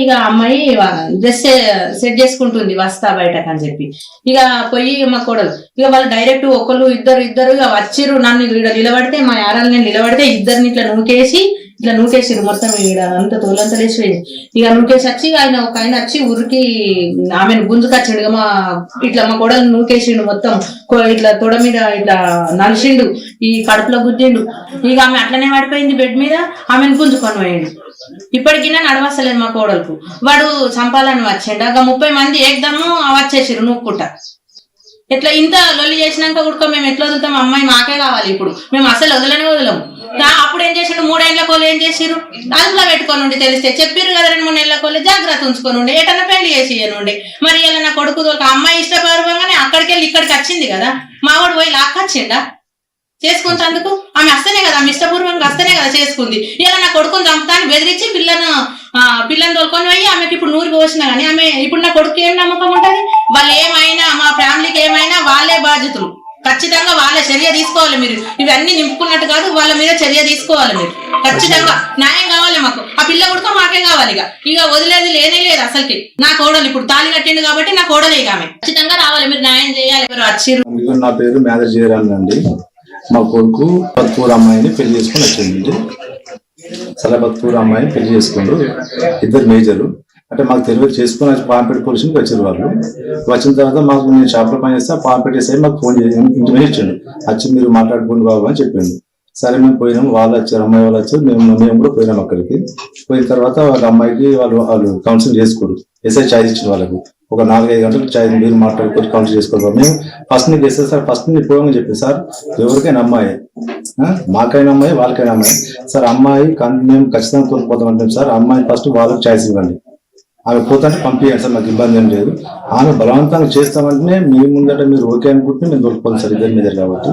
ఇక అమ్మాయి dress set చేసుకుంటుంది వస్తా బయటకు అని చెప్పి ఇక పోయి మా కోడలు ఇక వాళ్ళు డైరెక్ట్ ఒకళ్ళు ఇద్దరు ఇక వచ్చిర్రు. నన్ను ఇక్కడ నిలబడితే మా యారాలు నేను నిలబడితే ఇద్దరిని ఇట్లా నూకేసిరు మొత్తం ఇక్కడ అంత తోలంతా లేచిపోయింది. ఇక నూకేసి వచ్చి ఒక ఆయన వచ్చి ఊరికి ఆమెను గుంజుకొచ్చిండు. ఇక మా కోడలు నూకేసిండు మొత్తం ఇట్లా తొడ మీద ఇట్లా నలిసిండు, ఈ కడుపులో గుద్దిండు. ఇక ఆమె అట్లనే పడిపోయింది బెడ్ మీద, ఆమెను గుంజుకొని పోయిండు. ఇప్పటికినా నడవస్తలేదు మా కోడలకు. వాడు చంపాలని వచ్చిండు. ఇక 30 మంది ఏకదమ్ము వచ్చేసిరు నూక్కుంటా. ఎట్లా ఇంత లొల్లి చేసినాక కూడా మేము ఎట్లా వదులుతాం? అమ్మాయి మాకే కావాలి. ఇప్పుడు మేము అసలు వదలము. అప్పుడు ఏం చేసిండు? 3 ఏళ్ల కోళ్ళు ఏం చేసిరు? అదుపులో పెట్టుకొని ఉండి తెలిస్తే చెప్పిర్రు కదా, 2-3 నెలల కోళ్ళు జాగ్రత్త ఉంచుకొని ఉండి ఏటన్నా పెళ్లి చేసి ఇయ్యనుండి. మరి ఇలా నా కొడుకు అమ్మాయి ఇష్టపూర్వంగానే అక్కడికి వెళ్ళి ఇక్కడికి వచ్చింది కదా, మావాడు పోయి లాక్కొచ్చిండా చేసుకుంటందుకు? ఆమె వస్తేనే కదా, ఆమె ఇష్టపూర్వంగా వస్తేనే కదా చేసుకుంది. ఇలా నా కొడుకుని చంపుతాన్ని బెదిరించి పిల్లని తోలుకొని పోయి ఆమెకి ఇప్పుడు 100 పోసినా కానీ ఆమె ఇప్పుడు నా కొడుకు ఏం నమ్మకం ఉంటది? వాళ్ళు ఏమైనా మా ఫ్యామిలీకి ఏమైనా వాళ్ళే బాధ్యతలు, ఖచ్చితంగా వాళ్ళే చర్య తీసుకోవాలి. మీరు ఇవన్నీ నింపుకున్నట్టు కాదు, వాళ్ళ మీద చర్య తీసుకోవాలి. మీరు ఖచ్చితంగా న్యాయం కావాలి మాకు. ఆ పిల్ల కొడుకు మాకే కావాలి. ఇక వదిలేది లేనే లేదు అసలుకి. నా కోడలు ఇప్పుడు తాళి కట్టిండు కాబట్టి నా కోడలే ఆమె. ఖచ్చితంగా రావాలి, మీరు న్యాయం చేయాలి. నా పేరు మేనేజర్ జయరామ్ అండి. మా కొడుకు బత్పూర్ అమ్మాయిని పెళ్లి చేసుకుని వచ్చింది. సలబత్పూర్ అమ్మాయిని పెళ్లి చేసుకుంటూ 2 మేజర్లు అంటే మాకు తెలియదు చేసుకుని పాంపేట పోలీసులకు వచ్చారు. వాళ్ళు వచ్చిన తర్వాత మాకు నేను షాప్లో పని చేస్తే పాంపేట వేసాయి మాకు ఫోన్ చేసి ఇంటిమేషన్ ఇచ్చాడు. వచ్చి మీరు మాట్లాడుకోండి బాబు అని చెప్పిండు. సరే మేము పోయినాము, వాళ్ళు వచ్చారు, అమ్మాయి వాళ్ళు వచ్చారు, మేము కూడా పోయినాము. అక్కడికి పోయిన తర్వాత వాళ్ళ అమ్మాయికి వాళ్ళు కౌన్సిలింగ్ చేసుకోరు. ఎస్ఐ ఛాయిస్ ఇచ్చిన వాళ్ళకి ఒక 4-5 గంటలు ఛాయిస్ మీరు మాట్లాడుకొని కౌన్సిల్ చేసుకోవాలి. మేము ఫస్ట్ నీకు వేస్తే సార్ ఫస్ట్ నీ పోవని చెప్పి సార్ ఎవరికైనా అమ్మాయి, మాకైనా అమ్మాయి వాళ్ళకైనా అమ్మాయి సార్, అమ్మాయి మేము ఖచ్చితంగా కోల్పోతాం అంటే సార్ అమ్మాయి ఫస్ట్ వాళ్ళకి ఛాయిస్ ఇవ్వండి. ఆమె పోతుంటే పంపించండి సార్, నాకు ఇబ్బంది ఏం లేదు. ఆమె బలవంతంగా చేస్తామంటే మీ ముందట మీరు ఓకే అనుకుంటే మేము దొరికిపోతాం సార్ 2 మేజర్ కాబట్టి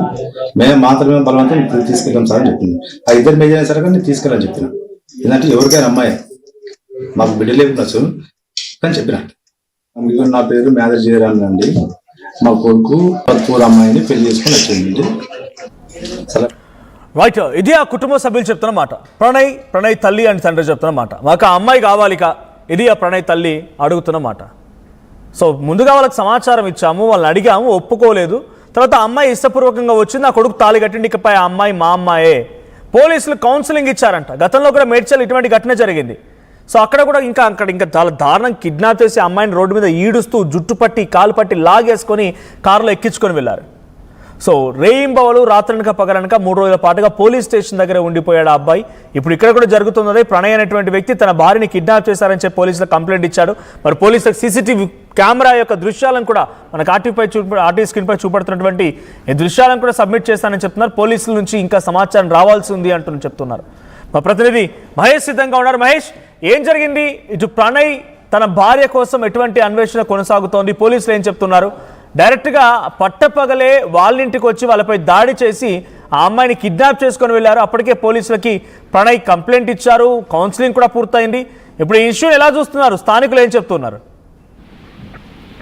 మేము మాత్రమే బలవంతం తీసుకెళ్ళాం సార్ అని చెప్పింది. ఆ 2 మేజర్ అయినా సరే కానీ నేను తీసుకెళ్ళని చెప్పిన. ఎందుకంటే ఎవరికైనా అమ్మాయి మాకు బిడ్డలే ఉండొచ్చు అని చెప్పిన. నా పేరు మేనేజర్ జయరామ్ అండి. మా కొడుకు బత్పూర్ అమ్మాయిని పెళ్లి చేసుకుని వచ్చింది. రైట్, ఇది ఆ కుటుంబ సభ్యులు చెప్తున్న మాట. ప్రణయ్ తల్లి అని తండ్రి చెప్తున్న మాట. మాకు ఆ అమ్మాయి కావాలిక, ఇది ఆ ప్రణయ్ తల్లి అడుగుతున్న మాట. సో ముందుగా వాళ్ళకి సమాచారం ఇచ్చాము, వాళ్ళని అడిగాము, ఒప్పుకోలేదు. తర్వాత అమ్మాయి ఇష్టపూర్వకంగా వచ్చింది, నా కొడుకు తాళి కట్టిండి, ఇకపై ఆ అమ్మాయి మా అమ్మాయే. పోలీసులు కౌన్సిలింగ్ ఇచ్చారంట. గతంలో కూడా మేడ్చల్ ఇటువంటి ఘటన జరిగింది. సో అక్కడ కూడా ఇంకా చాలా దారుణం కిడ్నాప్ చేసి అమ్మాయిని రోడ్డు మీద ఈడుస్తూ జుట్టు పట్టి కాలు పట్టి లాగేసుకొని కారులో ఎక్కించుకొని వెళ్ళారు. సో రేయింబవలు రాత్రనక పగలనక 3 రోజుల పాటుగా పోలీస్ స్టేషన్ దగ్గర ఉండిపోయాడు ఆ అబ్బాయి. ఇప్పుడు ఇక్కడ కూడా జరుగుతున్నదే. ప్రణయ్ అనేటువంటి వ్యక్తి తన భార్యని కిడ్నాప్ చేశారని చెప్పి పోలీసులకు కంప్లైంట్ ఇచ్చాడు. మరి పోలీసులకు సీసీటీవీ కెమెరా యొక్క దృశ్యాలను కూడా మనకు ఆర్టీ స్క్రీన్పై చూపడుతున్నటువంటి ఈ దృశ్యాలను కూడా సబ్మిట్ చేస్తానని చెప్తున్నారు. పోలీసుల నుంచి ఇంకా సమాచారం రావాల్సి ఉంది అంటూ చెప్తున్నారు. మా ప్రతినిధి మహేష్ సిద్ధంగా ఉన్నారు. మహేష్, ఏం జరిగింది? ఇటు ప్రణయ్ తన భార్య కోసం ఎటువంటి అన్వేషణ కొనసాగుతోంది? పోలీసులు ఏం చెప్తున్నారు? డైరెక్ట్గా పట్టపగలే వాళ్ళ ఇంటికి వచ్చి వాళ్ళపై దాడి చేసి ఆ అమ్మాయిని కిడ్నాప్ చేసుకొని వెళ్ళారు. అప్పటికే పోలీసులకి ప్రణయ్ కంప్లైంట్ ఇచ్చారు, కౌన్సిలింగ్ కూడా పూర్తయింది. ఇప్పుడు ఈ ఇష్యూ ఎలా చూస్తున్నారు? స్థానికులు ఏం చెప్తున్నారు?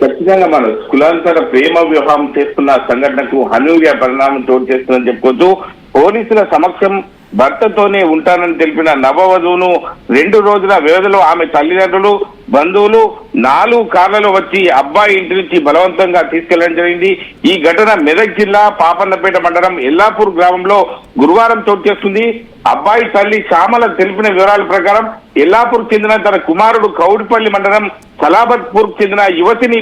ఖచ్చితంగా మన కులాంతర ప్రేమ వివాహం చేస్తున్న సంఘటనకు అనూహ్య పరిణామం చోటు చేస్తుందని చెప్పుకోవచ్చు. పోలీసుల సమక్షం భర్తతోనే ఉంటానని తెలిపిన నవవధువును 2 రోజుల వ్యవధిలో ఆమె తల్లిదండ్రులు, బంధువులు 4 కార్లలో వచ్చి అబ్బాయి ఇంటి నుంచి బలవంతంగా తీసుకెళ్లడం జరిగింది. ఈ ఘటన మెదక్ జిల్లా పాపన్నపేట మండలం ఎల్లాపూర్ గ్రామంలో గురువారం చోటు చేస్తుంది. అబ్బాయి తల్లి శ్యామల తెలిపిన వివరాల ప్రకారం ఎల్లాపూర్ చెందిన తన కుమారుడు కౌడిపల్లి మండలం సలాబత్పూర్ చెందిన యువతిని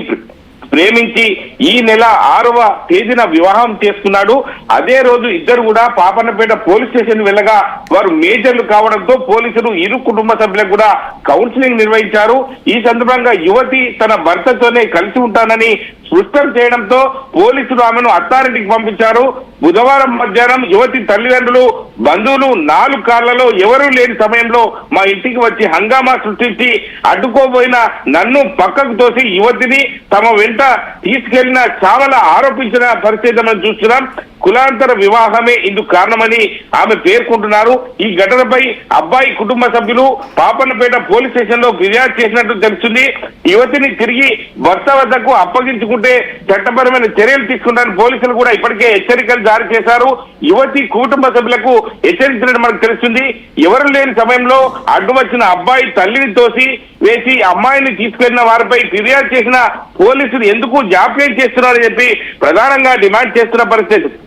ప్రేమించి ఈ నెల 6వ తేదీన వివాహం చేసుకున్నాడు. అదే రోజు ఇద్దరు కూడా పాపన్నపేట పోలీస్ స్టేషన్ వెళ్ళగా వారు మేజర్లు కావడంతో పోలీసులు ఇరు కుటుంబ సభ్యులకు కూడా కౌన్సిలింగ్ నిర్వహించారు. ఈ సందర్భంగా యువతి తన భర్తతోనే కలిసి ఉంటానని స్పష్టం చేయడంతో పోలీసులు ఆమెను అత్తారింటికి పంపించారు. బుధవారం మధ్యాహ్నం యువతి తల్లిదండ్రులు, బంధువులు 4 కార్లలో ఎవరూ లేని సమయంలో మా ఇంటికి వచ్చి హంగామా సృష్టించి అడ్డుకోబోయిన నన్ను పక్కకు తోసి యువతిని తమ వెంట తీసుకెళ్లిన శ్యామల ఆరోపించిన పరిస్థితి మనం చూస్తున్నాం. కులాంతర వివాహమే ఇందుకు కారణమని ఆమె పేర్కొంటున్నారు. ఈ ఘటనపై అబ్బాయి కుటుంబ సభ్యులు పాపన్నపేట పోలీస్ స్టేషన్ లో ఫిర్యాదు చేసినట్టు తెలుస్తుంది. యువతిని తిరిగి భర్త వద్దకు అప్పగించుకుంటే లేకుంటే చట్టపరమైన చర్యలు తీసుకుంటారని పోలీసులు కూడా ఇప్పటికే హెచ్చరికలు జారీ చేశారు. యువతి కుటుంబ సభ్యులకు హెచ్చరించినట్టు మనకు తెలుస్తుంది. ఎవరు లేని సమయంలో అడ్డు వచ్చిన అబ్బాయి తల్లిని తోసి వేసి అమ్మాయిని తీసుకెళ్లిన వారిపై ఫిర్యాదు చేసిన పోలీసులు ఎందుకు జాప్యం చేస్తున్నారని చెప్పి ప్రధానంగా డిమాండ్ చేస్తున్న పరిస్థితి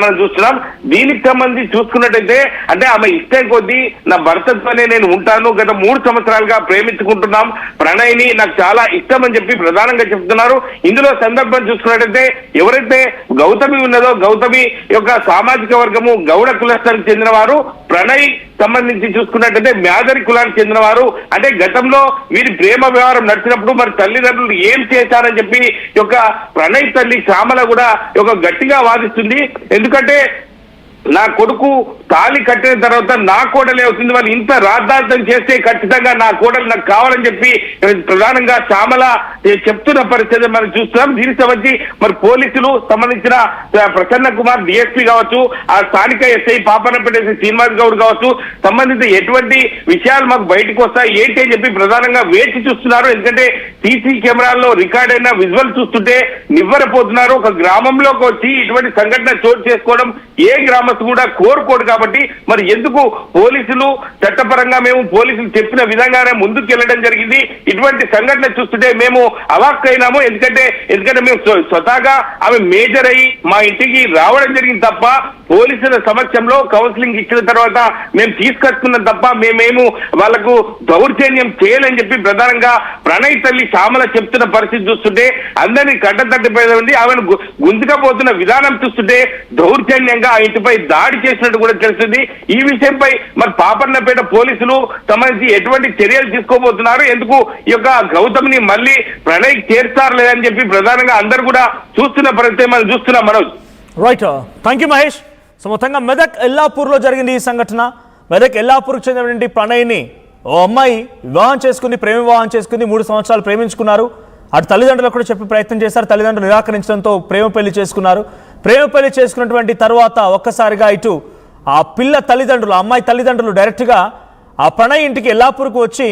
మనం చూస్తున్నాం. దీనికి సంబంధించి చూసుకున్నట్టయితే అంటే ఆమె ఇష్టం కొద్దీ నా భర్తతోనే నేను ఉంటాను, గత 3 సంవత్సరాలుగా ప్రేమించుకుంటున్నాం, ప్రణయ్ని నాకు చాలా ఇష్టం అని చెప్పి ప్రధానంగా చెప్తున్నారు. ఇందులో సందర్భం చూసుకున్నట్టయితే ఎవరైతే గౌతమి ఉన్నదో గౌతమి యొక్క సామాజిక వర్గము గౌడ కులస్థానికి చెందిన వారు, ప్రణయ్ సంబంధించి చూసుకున్నట్టయితే మ్యాదరి కులానికి చెందిన వారు. అంటే గతంలో వీరి ప్రేమ వ్యవహారం నడిచినప్పుడు మరి తల్లిదండ్రులు ఏం చేశారని చెప్పి యొక్క ప్రణయ్ తల్లి శ్యామల కూడా ఒక గట్టిగా వాదిస్తుంది. ఎందుకంటే నా కొడుకు తాళి కట్టిన తర్వాత నా కోడలే అవుతుంది, వాళ్ళు ఇంత రాద్ధాంతం చేస్తే ఖచ్చితంగా నా కోడలు నాకు కావాలని చెప్పి ప్రధానంగా శ్యామల చెప్తున్న పరిస్థితి మనం చూస్తున్నాం. దీనికి సంబంధించి మరి పోలీసులు సంబంధించిన ప్రసన్న కుమార్ డిఎస్పీ కావచ్చు, ఆ స్థానిక ఎస్ఐ పాపనపేట శ్రీనివాస్ గౌడ్ కావచ్చు, సంబంధిత ఎటువంటి విషయాలు మాకు బయటకు వస్తాయి ఏంటి అని చెప్పి ప్రధానంగా వేచి చూస్తున్నారు. ఎందుకంటే సీసీ కెమెరాల్లో రికార్డ్ అయిన విజువల్ చూస్తుంటే నివ్వరపోతున్నారు. ఒక గ్రామంలోకి వచ్చి ఇటువంటి సంఘటన చోటు చేసుకోవడం ఏ గ్రామస్తు కూడా కోరుకోడు. కాబట్టి మరి ఎందుకు పోలీసులు చట్టపరంగా మేము పోలీసులు చెప్పిన విధంగానే ముందుకు వెళ్ళడం జరిగింది. ఇటువంటి సంఘటన చూస్తుంటే మేము అవాక్కైనాము. ఎందుకంటే మేము స్వతహాగా ఆమె మేజర్ అయ్యి మా ఇంటికి రావడం జరిగింది తప్ప పోలీసుల సమక్షంలో కౌన్సిలింగ్ ఇచ్చిన తర్వాత మేము తీసుకొచ్చుకున్నాం తప్ప మేమేము వాళ్లకు దౌర్జన్యం చేయాలని చెప్పి ప్రధానంగా ప్రణయ్ తల్లి శ్యామల చెప్తున్న పరిస్థితి చూస్తుంటే అందరినీ కట్టతట్టిపోయింది. ఆమెను గుంజుకపోతున్న విధానం చూస్తుంటే దౌర్జన్యంగా ఆ ఇంటిపై దాడి చేసినట్టు కూడా తెలుస్తుంది. ఈ విషయంపై మరి పాపన్నపేట పోలీసులు సంబంధించి ఎటువంటి చర్యలు తీసుకోబోతున్నారు, ఎందుకు ఈ యొక్క గౌతమ్ని మళ్ళీ ప్రణయ్ చేర్చారు లేదని చెప్పి ప్రధానంగా అందరూ కూడా చూస్తున్న పరిస్థితి మనం చూస్తున్నాం. Manoj, right, thank you Mahesh. So మొత్తంగా మెదక్ ఎల్లాపూర్లో జరిగింది ఈ సంఘటన. మెదక్ ఎల్లాపూర్కి చెందినటువంటి ప్రణయ్ని ఓ అమ్మాయి ప్రేమ వివాహం చేసుకుని 3 సంవత్సరాలు ప్రేమించుకున్నారు. అటు తల్లిదండ్రులకు కూడా చెప్పి ప్రయత్నం చేశారు. తల్లిదండ్రులు నిరాకరించడంతో ప్రేమ పెళ్లి చేసుకున్నారు. ప్రేమ పెళ్లి చేసుకున్నటువంటి తర్వాత ఒక్కసారిగా ఇటు ఆ పిల్ల తల్లిదండ్రులు, అమ్మాయి తల్లిదండ్రులు డైరెక్ట్గా ఆ ప్రణయ్ ఇంటికి ఎల్లాపూర్కు వచ్చి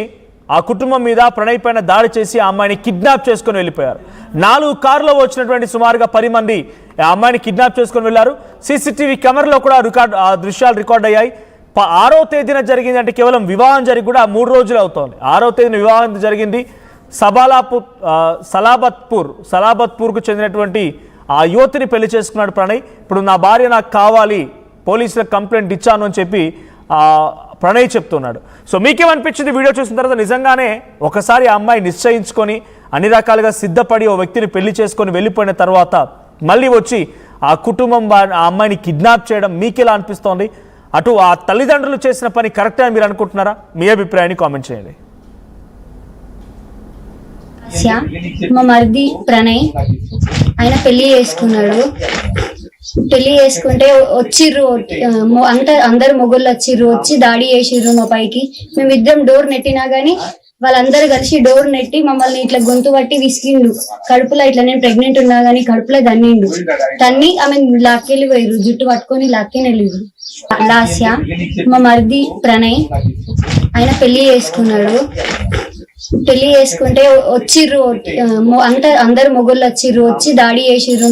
ఆ కుటుంబం మీద ప్రణయ్ పైన దాడి చేసి ఆ అమ్మాయిని కిడ్నాప్ చేసుకొని వెళ్ళిపోయారు. 4 కార్లో వచ్చినటువంటి సుమారుగా 10 మంది ఆ అమ్మాయిని కిడ్నాప్ చేసుకొని వెళ్ళారు. సీసీటీవీ కెమెరాలో కూడా ఆ దృశ్యాలు రికార్డ్ అయ్యాయి. 6వ తేదీన జరిగింది, అంటే కేవలం వివాహం జరిగి కూడా 3 రోజులు అవుతోంది. 6వ తేదీన వివాహం జరిగింది. సలాబత్పూర్కు చెందినటువంటి ఆ యువతిని పెళ్లి చేసుకున్నాడు ప్రణయ్. ఇప్పుడు నా భార్య నాకు కావాలి, పోలీసులకు కంప్లైంట్ ఇచ్చాను అని చెప్పి ప్రణయ్ చెప్తున్నాడు. సో మీకేమనిపించింది వీడియో చూసిన తర్వాత? నిజంగానే ఒకసారి ఆ అమ్మాయి నిశ్చయించుకొని అన్ని రకాలుగా సిద్ధపడి ఓ వ్యక్తిని పెళ్లి చేసుకొని వెళ్ళిపోయిన తర్వాత మళ్ళీ వచ్చి ఆ కుటుంబం ఆ అమ్మాయిని కిడ్నాప్ చేయడం మీకెలా అనిపిస్తోంది? అటు ఆ తల్లిదండ్రులు చేసిన పని కరెక్టే అని మీరు అనుకుంటున్నారా? మీ అభిప్రాయాన్ని కామెంట్ చేయండి. మా మరిది ప్రణయ్ ఆయన పెళ్లి చేసుకున్నాడు. పెళ్లి చేసుకుంటే వచ్చిర్రు, అందరు మొగుళ్ళు వచ్చి దాడి చేసిర్రు మా పైకి. మేమిద్దరం డోర్ నెట్టినా గానీ వాళ్ళందరూ కలిసి డోర్ నెట్టి మమ్మల్ని ఇట్లా గొంతు పట్టి విసిగిండు. కడుపులో ఇట్లా నేను ప్రెగ్నెంట్ ఉన్నా గానీ కడుపులో తన్ని ఆమె లాక్కెళ్ళి పోయిర్రు, జుట్టు పట్టుకొని లాక్కెని వెళ్ళిర్రు. లాస్య మా మరిది ప్రణయ్ ఆయన పెళ్లి చేసుకున్నాడు. పెళ్లి చేసుకుంటే వచ్చిర్రు, అందరు మొగుళ్ళు వచ్చి దాడి చేసిర్రు.